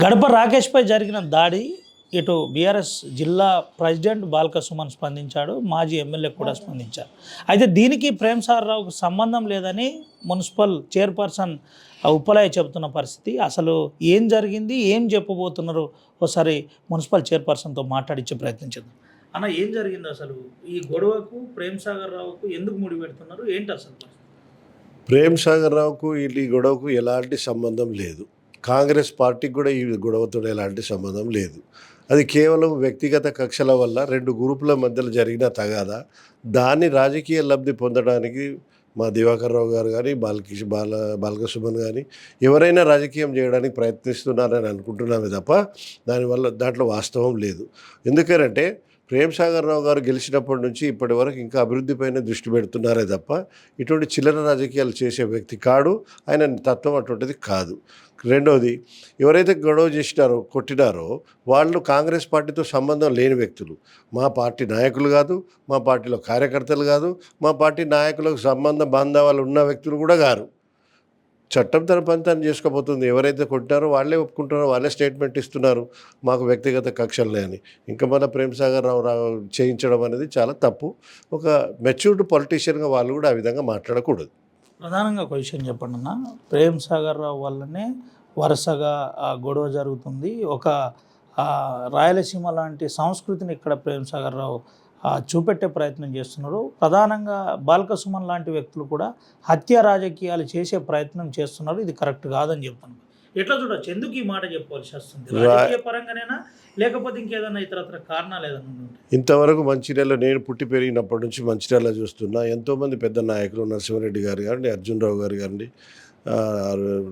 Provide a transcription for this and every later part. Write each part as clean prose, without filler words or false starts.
గడప రాకేష్పై జరిగిన దాడి ఇటు బీఆర్ఎస్ జిల్లా ప్రెసిడెంట్ బాల్క సుమన్ స్పందించాడు, మాజీ ఎమ్మెల్యే కూడా స్పందించారు. అయితే దీనికి ప్రేమ్ సాగర్ రావుకు సంబంధం లేదని మున్సిపల్ చైర్పర్సన్ ఉప్పలయ్య చెబుతున్న పరిస్థితి. అసలు ఏం జరిగింది, ఏం చెప్పబోతున్నారు, ఒకసారి మున్సిపల్ చైర్పర్సన్తో మాట్లాడించే ప్రయత్నించారు. అన్న, ఏం జరిగింది అసలు? ఈ గొడవకు ప్రేమ్ సాగర్ రావుకు ఎందుకు ముడి పెడుతున్నారు, ఏంటి అసలు? ప్రేమ్ సాగర్ రావుకు ఈ గొడవకు ఎలాంటి సంబంధం లేదు. కాంగ్రెస్ పార్టీకి కూడా ఈ గొడవతో ఎలాంటి సంబంధం లేదు. అది కేవలం వ్యక్తిగత కక్షల వల్ల రెండు గ్రూపుల మధ్యలో జరిగిన తగాదా. దాన్ని రాజకీయ లబ్ధి పొందడానికి మా దివాకర్ రావు గారు కానీ బాల్క సుమన్ కానీ ఎవరైనా రాజకీయం చేయడానికి ప్రయత్నిస్తున్నారని అనుకుంటున్నామే తప్ప దాంట్లో వాస్తవం లేదు. ఎందుకంటే ప్రేమ్ సాగర్ రావు గారు గెలిచినప్పటి నుంచి ఇప్పటి వరకు ఇంకా అభివృద్ధిపైన దృష్టి పెడుతున్నారే తప్ప ఇటువంటి చిల్లర రాజకీయాలు చేసే వ్యక్తి కాడు. ఆయన తత్వం అటువంటిది కాదు. రెండవది, ఎవరైతే గొడవ చేసినారో కొట్టినారో వాళ్ళు కాంగ్రెస్ పార్టీతో సంబంధం లేని వ్యక్తులు. మా పార్టీ నాయకులు కాదు, మా పార్టీలో కార్యకర్తలు కాదు, మా పార్టీ నాయకులకు బాంధవాలు ఉన్న వ్యక్తులు కూడా గారు. చట్టం తన పని తను చేసుకోబోతుంది. ఎవరైతే కొట్టారో వాళ్ళే ఒప్పుకుంటారో వాళ్ళే స్టేట్మెంట్ ఇస్తున్నారు, మాకు వ్యక్తిగత కక్షలే అని. ఇంకా మన ప్రేమ్ సాగర్ రావు చేయించడం అనేది చాలా తప్పు. ఒక మెచ్యూర్డ్ పొలిటీషియన్గా వాళ్ళు కూడా ఆ విధంగా మాట్లాడకూడదు. ప్రధానంగా ఒక విషయం చెప్పండి అన్న, ప్రేమ్ సాగర్ రావు వల్లనే వరుసగా గొడవ జరుగుతుంది. ఒక రాయలసీమ లాంటి సంస్కృతిని ఇక్కడ ప్రేమ్ సాగర్ రావు చూపెట్టే ప్రయత్నం చేస్తున్నారు. ప్రధానంగా బాల్క సుమన్ లాంటి వ్యక్తులు కూడా హత్య రాజకీయాలు చేసే ప్రయత్నం చేస్తున్నారు. ఇది కరెక్ట్ కాదని చెప్తాను. ఎట్లా చూడొచ్చు, ఎందుకు ఈ మాట చెప్పవలసి వస్తుంది? రాజకీయ పరంగానేనా, లేకపోతే ఇంకేదన్నా ఇతరత్ర కారణాలు ఏదన్నా? ఇంతవరకు మంచిర్యాలలో నేను పుట్టి పెరిగినప్పటి నుంచి మంచిర్యాల చూస్తున్నా. ఎంతోమంది పెద్ద నాయకులు, నరసింహారెడ్డి గారు కానివ్వండి, అర్జున్ రావు గారు కానివ్వండి,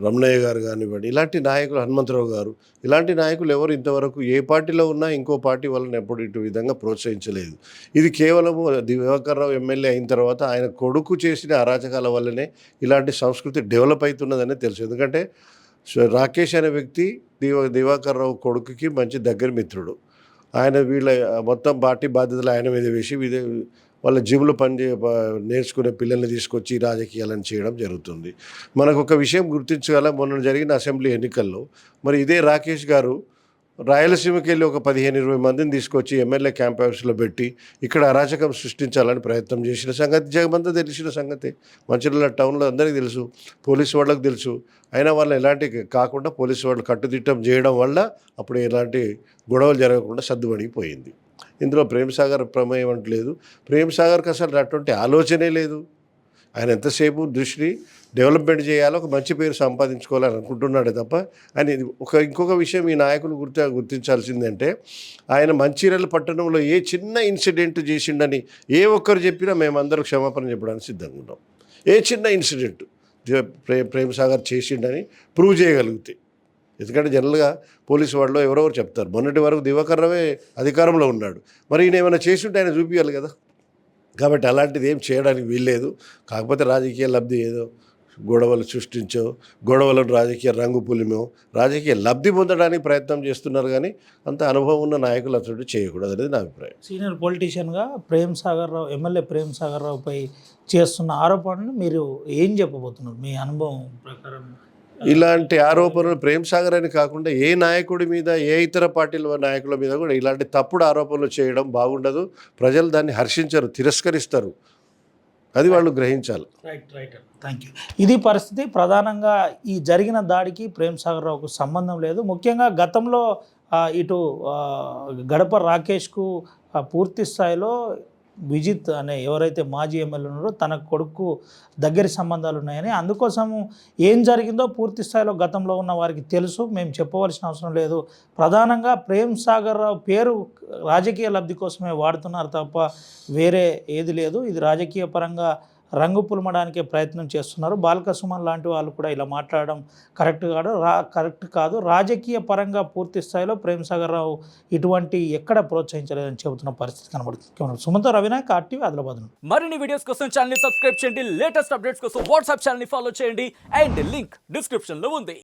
రమణయ్య గారు కానివ్వండి, ఇలాంటి నాయకులు, హనుమంతరావు గారు, ఇలాంటి నాయకులు ఎవరు ఇంతవరకు ఏ పార్టీలో ఉన్నా ఇంకో పార్టీ వాళ్ళని ఎప్పుడు ఇటు విధంగా ప్రోత్సహించలేదు. ఇది కేవలము దివాకర్ రావు ఎమ్మెల్యే అయిన తర్వాత ఆయన కొడుకు చేసిన అరాచకాల వల్లనే ఇలాంటి సంస్కృతి డెవలప్ అవుతున్నదని తెలుసు. ఎందుకంటే రాకేష్ అనే వ్యక్తి దివాకర్ రావు కొడుకుకి మంచి దగ్గర మిత్రుడు. ఆయన వీళ్ళ మొత్తం పార్టీ బాధ్యతలు ఆయన మీద వేసి వాళ్ళ జిమ్లో నేర్చుకునే పిల్లల్ని తీసుకొచ్చి రాజకీయాలను చేయడం జరుగుతుంది. మనకు ఒక విషయం గుర్తించగల, మొన్న జరిగిన అసెంబ్లీ ఎన్నికల్లో మరి ఇదే రాకేష్ గారు రాయలసీమకి వెళ్ళి ఒక 15-20 మందిని తీసుకొచ్చి ఎమ్మెల్యే క్యాంప్ హౌస్లో పెట్టి ఇక్కడ అరాచకం సృష్టించాలని ప్రయత్నం చేసిన సంగతి జగమంతా తెలిసిన సంగతి. మంచిర్యాల టౌన్లో అందరికీ తెలుసు, పోలీసు వాళ్ళకు తెలుసు. అయినా వాళ్ళు ఎలాంటి కాకుండా పోలీసు వాళ్ళు కట్టుదిట్టం చేయడం వల్ల అప్పుడు ఎలాంటి గొడవలు జరగకుండా సర్దుమణిగిపోయింది. ఇందులో ప్రేమ్ సాగర్ ప్రమేయం అంటలేదు. ప్రేమ్ సాగర్కి అసలు అటువంటి ఆలోచనే లేదు. ఆయన ఎంతసేపు దృష్టి డెవలప్మెంట్ చేయాలో, ఒక మంచి పేరు సంపాదించుకోవాలని అనుకుంటున్నాడే తప్ప ఆయన ఇంకొక విషయం ఈ నాయకులు గుర్తించాల్సిందంటే, ఆయన మంచిర్యాల పట్టణంలో ఏ చిన్న ఇన్సిడెంట్ చేసిండని ఏ ఒక్కరు చెప్పినా మేమందరూ క్షమాపణ చెప్పడానికి సిద్ధంగా ఉన్నాం. ఏ చిన్న ఇన్సిడెంట్ ప్రేమ్ సాగర్ చేసిండని ప్రూవ్ చేయగలిగితే. ఎందుకంటే జనరల్గా పోలీసు వాళ్ళు ఎవరెవరు చెప్తారు, మొన్నటి వరకు దివాకర్ రావే అధికారంలో ఉన్నాడు, మరి ఈయన ఏమైనా చేసి ఉంటే ఆయన చూపించాలి కదా. కాబట్టి అలాంటిది ఏం చేయడానికి వీల్లేదు. కాకపోతే రాజకీయ లబ్ధి ఏదో గొడవలు సృష్టించో, గొడవలను రాజకీయ రంగు పులిమో, రాజకీయ లబ్ధి పొందడానికి ప్రయత్నం చేస్తున్నారు. కానీ అంత అనుభవం ఉన్న నాయకులు అతడు చేయకూడదు అనేది నా అభిప్రాయం. సీనియర్ పొలిటీషియన్గా ప్రేమ్ సాగర్ రావు, ఎమ్మెల్యే ప్రేమ్ సాగర్ రావుపై చేస్తున్న ఆరోపణలు మీరు ఏం చెప్పబోతున్నారు మీ అనుభవం ప్రకారం? ఇలాంటి ఆరోపణలు ప్రేమ్ సాగర్ అని కాకుండా ఏ నాయకుడి మీద, ఏ ఇతర పార్టీల నాయకుల మీద కూడా ఇలాంటి తప్పుడు ఆరోపణలు చేయడం బాగుండదు. ప్రజలు దాన్ని హర్షించరు, తిరస్కరిస్తారు. అది వాళ్ళు గ్రహించాలి. రైట్. Thank you. ఇది పరిస్థితి. ప్రధానంగా ఈ జరిగిన దాడికి ప్రేమ్ సాగర్ రావుకు సంబంధం లేదు. ముఖ్యంగా గతంలో ఇటు గడప రాకేష్కు పూర్తి స్థాయిలో విజిత్ అనే ఎవరైతే మాజీ ఎమ్మెల్యే ఉన్నారో తన కొడుకు దగ్గరి సంబంధాలు ఉన్నాయని, అందుకోసము ఏం జరిగిందో పూర్తి స్థాయిలో గతంలో ఉన్న వారికి తెలుసు, మేము చెప్పవలసిన అవసరం లేదు. ప్రధానంగా ప్రేమ్ సాగర్ రావు పేరు రాజకీయ లబ్ధి కోసమే వాడుతున్నారు తప్ప వేరే ఏది లేదు. ఇది రాజకీయ పరంగా రంగు పులమడానికే ప్రయత్నం చేస్తున్నారు. బాల్క సుమన్ లాంటి వాళ్ళు కూడా ఇలా మాట్లాడడం కరెక్ట్ కాదు. రాజకీయ పరంగా పూర్తి స్థాయిలో ప్రేమ్ సాగర్ రావు ఇటువంటి ఎక్కడ ప్రోత్సహించలేదని చెబుతున్న పరిస్థితి కనబడుతుంది. సుమంతో రవినాయక్, RTV, ఆదిలాబాద్. మరిన్ని వీడియోస్ కోసం ఛానల్ సబ్స్క్రైబ్ చేయండి. లేటెస్ట్ అప్డేట్స్ కోసం వాట్సాప్ ఛానల్ ఫాలో చేయండి. అండ్ లింక్ డిస్క్రిప్షన్ లో ఉంది.